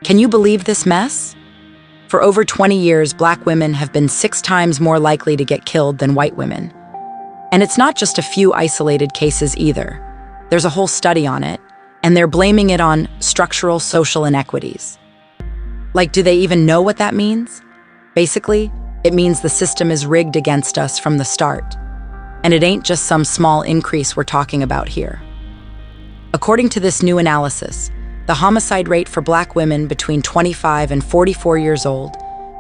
Can you believe this mess? For over 20 years, Black women have been 6 times more likely to get killed than white women. And it's not just a few isolated cases either. There's a whole study on it, and they're blaming it on structural social inequities. Like, do they even know what that means? Basically, it means the system is rigged against us from the start. And it ain't just some small increase we're talking about here. According to this new analysis, the homicide rate for Black women between 25 and 44 years old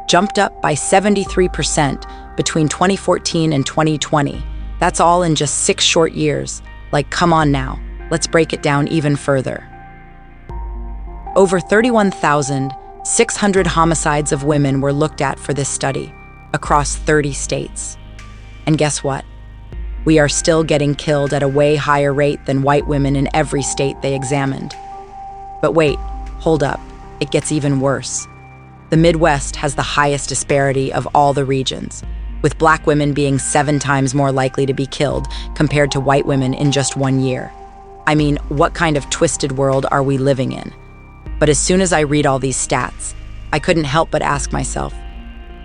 jumped up by 73% between 2014 and 2020. That's all in just 6 short years. Like, come on now, let's break it down even further. Over 31,600 homicides of women were looked at for this study, across 30 states. And guess what? We are still getting killed at a way higher rate than white women in every state they examined. But wait, hold up, it gets even worse. The Midwest has the highest disparity of all the regions, with Black women being 7 times more likely to be killed compared to white women in just 1 year. I mean, what kind of twisted world are we living in? But as soon as I read all these stats, I couldn't help but ask myself,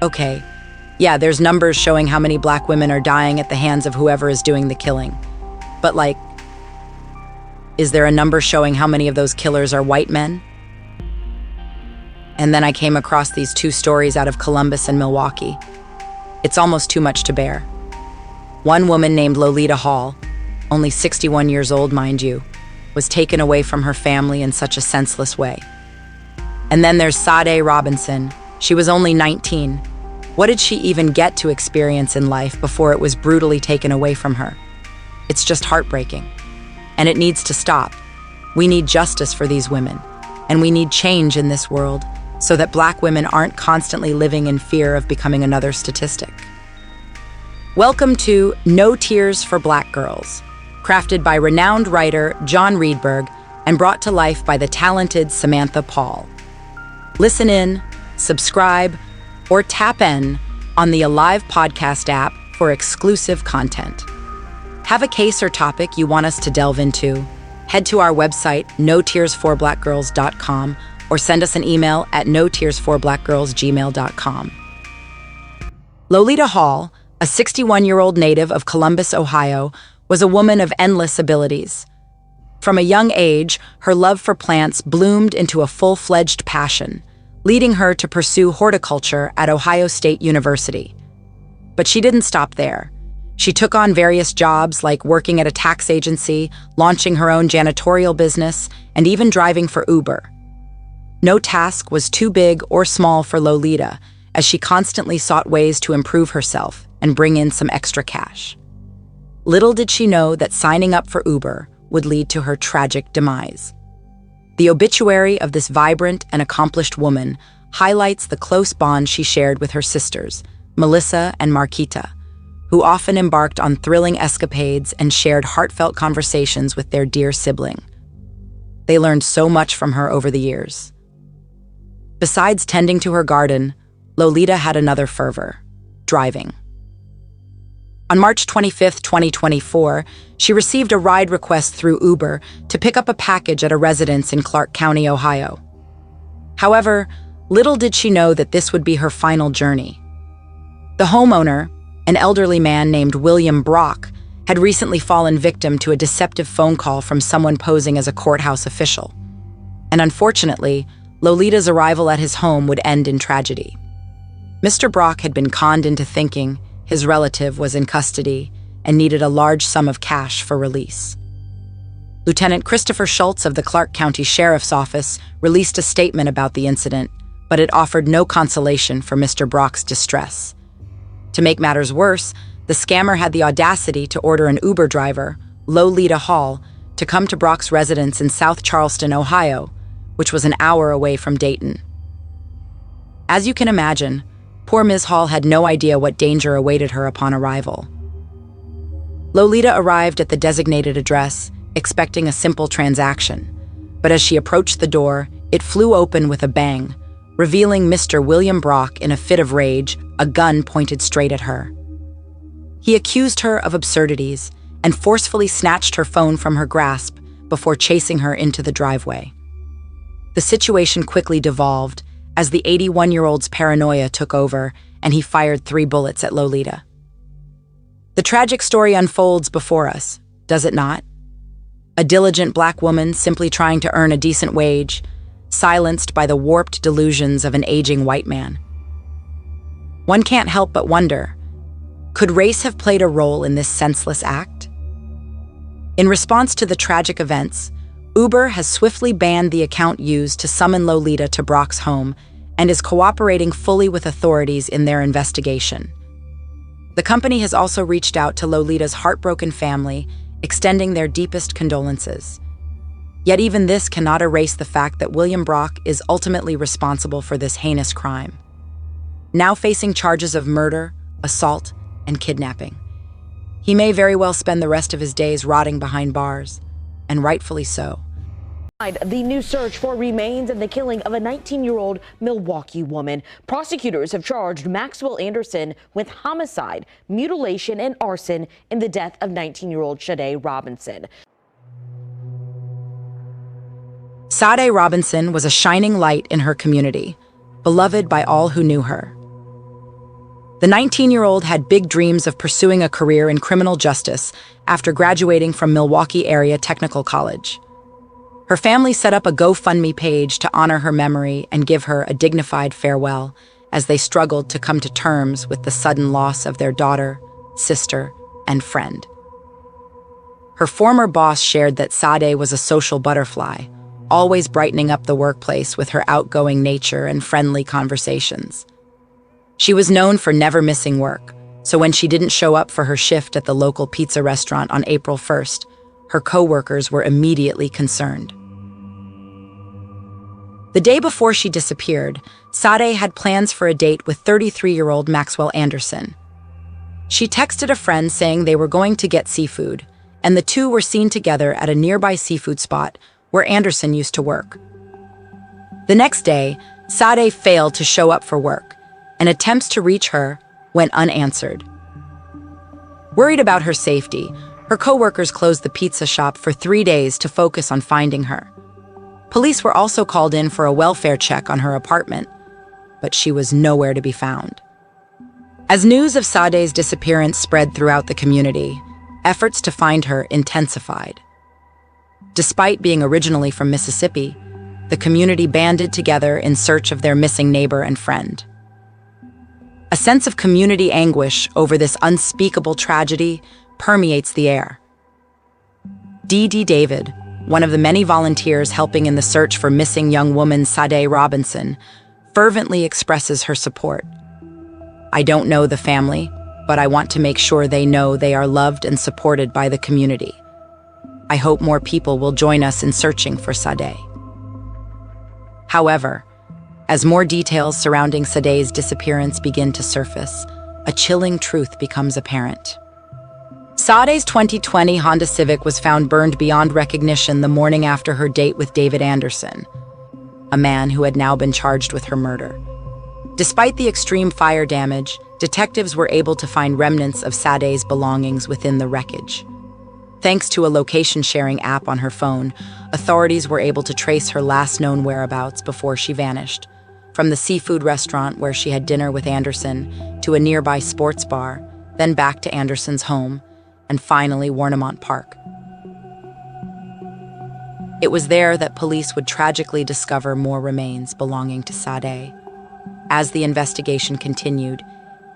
okay, yeah, there's numbers showing how many Black women are dying at the hands of whoever is doing the killing. But like, is there a number showing how many of those killers are white men? And then I came across these 2 stories out of Columbus and Milwaukee. It's almost too much to bear. One woman named Lo-Letha Hall, only 61 years old, mind you, was taken away from her family in such a senseless way. And then there's Sade Robinson. She was only 19. What did she even get to experience in life before it was brutally taken away from her? It's just heartbreaking. And it needs to stop. We need justice for these women. And we need change in this world so that Black women aren't constantly living in fear of becoming another statistic. Welcome to No Tears for Black Girls, crafted by renowned writer John Reedberg and brought to life by the talented Samantha Paul. Listen in, subscribe, or tap in on the Alive podcast app for exclusive content. Have a case or topic you want us to delve into? Head to our website, notearsforblackgirls.com, or send us an email at notearsforblackgirls@gmail.com. Lo-Letha Hall, a 61-year-old native of Columbus, Ohio, was a woman of endless abilities. From a young age, her love for plants bloomed into a full-fledged passion, leading her to pursue horticulture at Ohio State University. But she didn't stop there. She took on various jobs like working at a tax agency, launching her own janitorial business, and even driving for Uber. No task was too big or small for Lo-Letha, as she constantly sought ways to improve herself and bring in some extra cash. Little did she know that signing up for Uber would lead to her tragic demise. The obituary of this vibrant and accomplished woman highlights the close bond she shared with her sisters, Melissa and Marquita, who often embarked on thrilling escapades and shared heartfelt conversations with their dear sibling. They learned so much from her over the years. Besides tending to her garden, Lo-Letha had another fervor: driving. On March 25, 2024, she received a ride request through Uber to pick up a package at a residence in Clark County, Ohio. However, little did she know that this would be her final journey. The homeowner, an elderly man named William Brock, had recently fallen victim to a deceptive phone call from someone posing as a courthouse official. And unfortunately, Lo-Letha's arrival at his home would end in tragedy. Mr. Brock had been conned into thinking his relative was in custody and needed a large sum of cash for release. Lieutenant Christopher Schultz of the Clark County Sheriff's Office released a statement about the incident, but it offered no consolation for Mr. Brock's distress. To make matters worse, the scammer had the audacity to order an Uber driver, Lo-Letha Hall, to come to Brock's residence in South Charleston, Ohio, which was an hour away from Dayton. As you can imagine, poor Ms. Hall had no idea what danger awaited her upon arrival. Lo-Letha arrived at the designated address, expecting a simple transaction, but as she approached the door, it flew open with a bang, revealing Mr. William Brock in a fit of rage, a gun pointed straight at her. He accused her of absurdities and forcefully snatched her phone from her grasp before chasing her into the driveway. The situation quickly devolved as the 81-year-old's paranoia took over and he fired 3 bullets at Lo-Letha. The tragic story unfolds before us, does it not? A diligent black woman simply trying to earn a decent wage, silenced by the warped delusions of an aging white man. One can't help but wonder, could race have played a role in this senseless act? In response to the tragic events, Uber has swiftly banned the account used to summon Lo-Letha to Brock's home and is cooperating fully with authorities in their investigation. The company has also reached out to Lo-Letha's heartbroken family, extending their deepest condolences. Yet even this cannot erase the fact that William Brock is ultimately responsible for this heinous crime. Now facing charges of murder, assault, and kidnapping, he may very well spend the rest of his days rotting behind bars, and rightfully so. The new search for remains in the killing of a 19-year-old Milwaukee woman. Prosecutors have charged Maxwell Anderson with homicide, mutilation, and arson in the death of 19-year-old Sade Robinson. Sade Robinson was a shining light in her community, beloved by all who knew her. The 19-year-old had big dreams of pursuing a career in criminal justice after graduating from Milwaukee Area Technical College. Her family set up a GoFundMe page to honor her memory and give her a dignified farewell as they struggled to come to terms with the sudden loss of their daughter, sister, and friend. Her former boss shared that Sade was a social butterfly, always brightening up the workplace with her outgoing nature and friendly conversations. She was known for never missing work, so when she didn't show up for her shift at the local pizza restaurant on April 1st, her coworkers were immediately concerned. The day before she disappeared, Sade had plans for a date with 33-year-old Maxwell Anderson. She texted a friend saying they were going to get seafood, and the two were seen together at a nearby seafood spot where Anderson used to work. The next day, Sade failed to show up for work, and attempts to reach her went unanswered. Worried about her safety, her coworkers closed the pizza shop for 3 days to focus on finding her. Police were also called in for a welfare check on her apartment, but she was nowhere to be found. As news of Sade's disappearance spread throughout the community, efforts to find her intensified. Despite being originally from Mississippi, the community banded together in search of their missing neighbor and friend. A sense of community anguish over this unspeakable tragedy permeates the air. D.D. David, one of the many volunteers helping in the search for missing young woman Sade Robinson, fervently expresses her support. "I don't know the family, but I want to make sure they know they are loved and supported by the community. I hope more people will join us in searching for Sade." However, as more details surrounding Sade's disappearance begin to surface, a chilling truth becomes apparent. Sade's 2020 Honda Civic was found burned beyond recognition the morning after her date with David Anderson, a man who had now been charged with her murder. Despite the extreme fire damage, detectives were able to find remnants of Sade's belongings within the wreckage. Thanks to a location-sharing app on her phone, authorities were able to trace her last known whereabouts before she vanished, from the seafood restaurant where she had dinner with Anderson to a nearby sports bar, then back to Anderson's home, and finally Warnemont Park. It was there that police would tragically discover more remains belonging to Sade. As the investigation continued,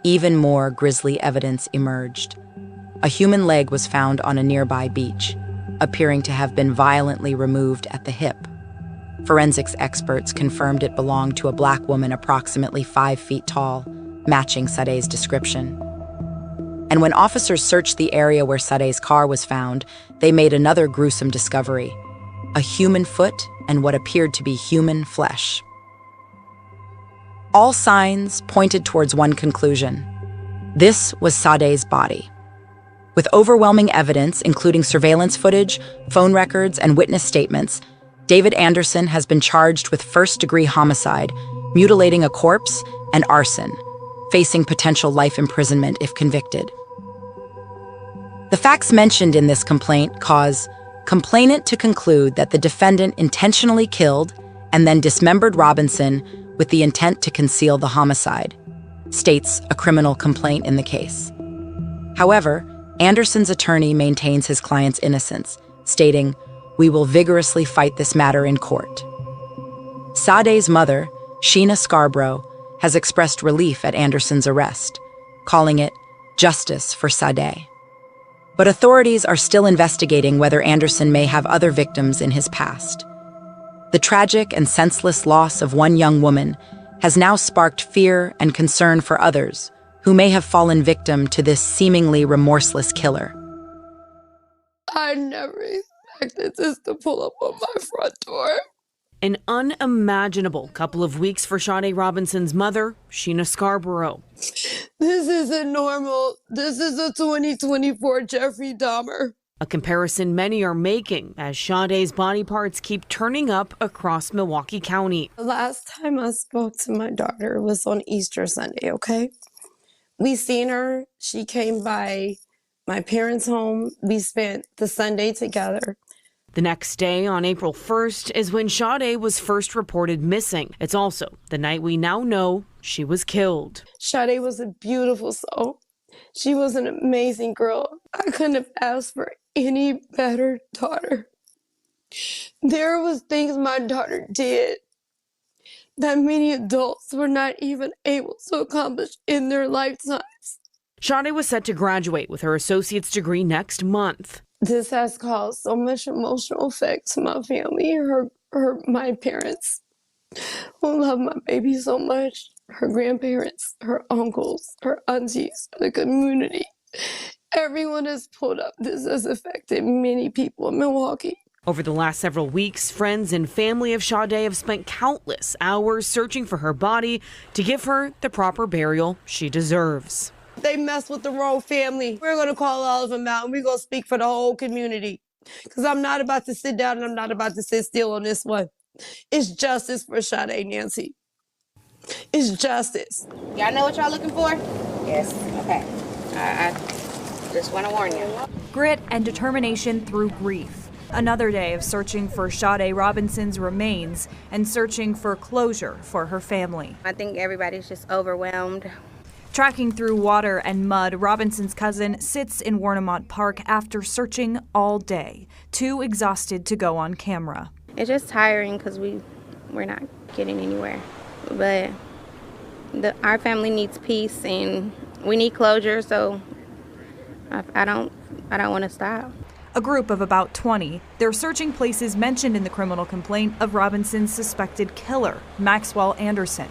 even more grisly evidence emerged. A human leg was found on a nearby beach, appearing to have been violently removed at the hip. Forensics experts confirmed it belonged to a black woman approximately 5 feet tall, matching Sade's description. And when officers searched the area where Sade's car was found, they made another gruesome discovery: a human foot and what appeared to be human flesh. All signs pointed towards one conclusion: this was Sade's body. With overwhelming evidence, including surveillance footage, phone records, and witness statements, David Anderson has been charged with first-degree homicide, mutilating a corpse, and arson, facing potential life imprisonment if convicted. The facts mentioned in this complaint cause complainant to conclude that the defendant intentionally killed and then dismembered Robinson with the intent to conceal the homicide, states a criminal complaint in the case. However, Anderson's attorney maintains his client's innocence, stating, "We will vigorously fight this matter in court." Sade's mother, Sheena Scarborough, has expressed relief at Anderson's arrest, calling it justice for Sade. But authorities are still investigating whether Anderson may have other victims in his past. The tragic and senseless loss of one young woman has now sparked fear and concern for others who may have fallen victim to this seemingly remorseless killer. I never expected this to pull up on my front door. An unimaginable couple of weeks for Sade Robinson's mother, Sheena Scarborough. This isn't normal. This is a 2024 Jeffrey Dahmer. A comparison many are making as Sade's body parts keep turning up across Milwaukee County. The last time I spoke to my daughter was on Easter Sunday, okay? We seen her. She came by my parents' home. We spent the Sunday together. The next day, on April 1st, is when Sade was first reported missing. It's also the night we now know she was killed. Sade was a beautiful soul. She was an amazing girl. I couldn't have asked for any better daughter. There was things my daughter did that many adults were not even able to accomplish in their lifetimes. Sade was set to graduate with her associate's degree next month. This has caused so much emotional effect to my family, my parents, who love my baby so much, her grandparents, her uncles, her aunties, the community. Everyone has pulled up. This has affected many people in Milwaukee. Over the last several weeks, friends and family of Sade have spent countless hours searching for her body to give her the proper burial she deserves. They mess with the wrong family. We're going to call all of them out, and we're going to speak for the whole community. Because I'm not about to sit down and I'm not about to sit still on this one. It's justice for Sade, Nancy. It's justice. Y'all know what y'all looking for? Yes. Okay. I just want to warn you. Grit and determination through grief. Another day of searching for Sade Robinson's remains and searching for closure for her family. I think everybody's just overwhelmed. Tracking through water and mud, Robinson's cousin sits in Warnemont Park after searching all day, too exhausted to go on camera. It's just tiring because we're not getting anywhere. But our family needs peace and we need closure, so I don't want to stop. A group of about 20, they're searching places mentioned in the criminal complaint of Robinson's suspected killer, Maxwell Anderson,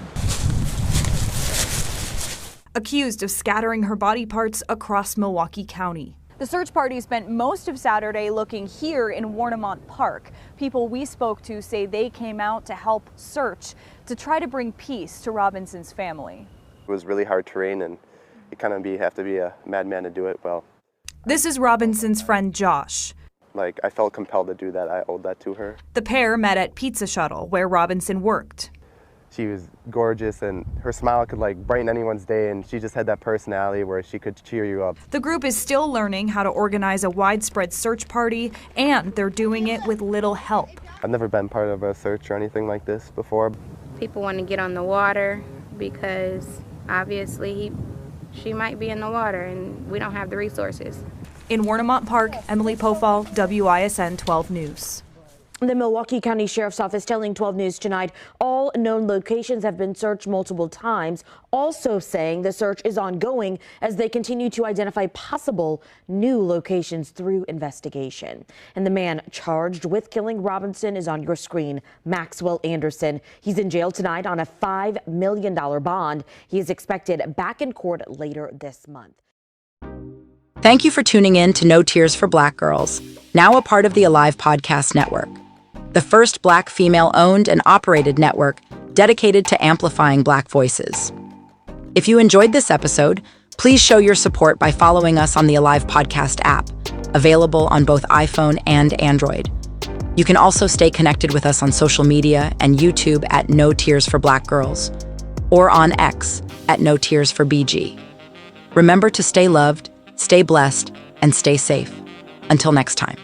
accused of scattering her body parts across Milwaukee County. The search party spent most of Saturday looking here in Warnemont Park. People we spoke to say they came out to help search to try to bring peace to Robinson's family. It was really hard terrain, and you have to be a madman to do it well. This is Robinson's friend Josh. I felt compelled to do that. I owed that to her. The pair met at Pizza Shuttle, where Robinson worked. She was gorgeous, and her smile could brighten anyone's day, and she just had that personality where she could cheer you up. The group is still learning how to organize a widespread search party, and they're doing it with little help. I've never been part of a search or anything like this before. People want to get on the water because obviously she might be in the water and we don't have the resources. In Warnemont Park, Emily Pofall, WISN 12 News. The Milwaukee County Sheriff's Office telling 12 News tonight all known locations have been searched multiple times, also saying the search is ongoing as they continue to identify possible new locations through investigation. And the man charged with killing Robinson is on your screen, Maxwell Anderson. He's in jail tonight on a $5 million bond. He is expected back in court later this month. Thank you for tuning in to No Tears for Black Girls, now a part of the Alive Podcast Network, the first Black female-owned and operated network dedicated to amplifying Black voices. If you enjoyed this episode, please show your support by following us on the Alive Podcast app, available on both iPhone and Android. You can also stay connected with us on social media and YouTube at No Tears for Black Girls, or on X at No Tears for BG. Remember to stay loved, stay blessed, and stay safe. Until next time.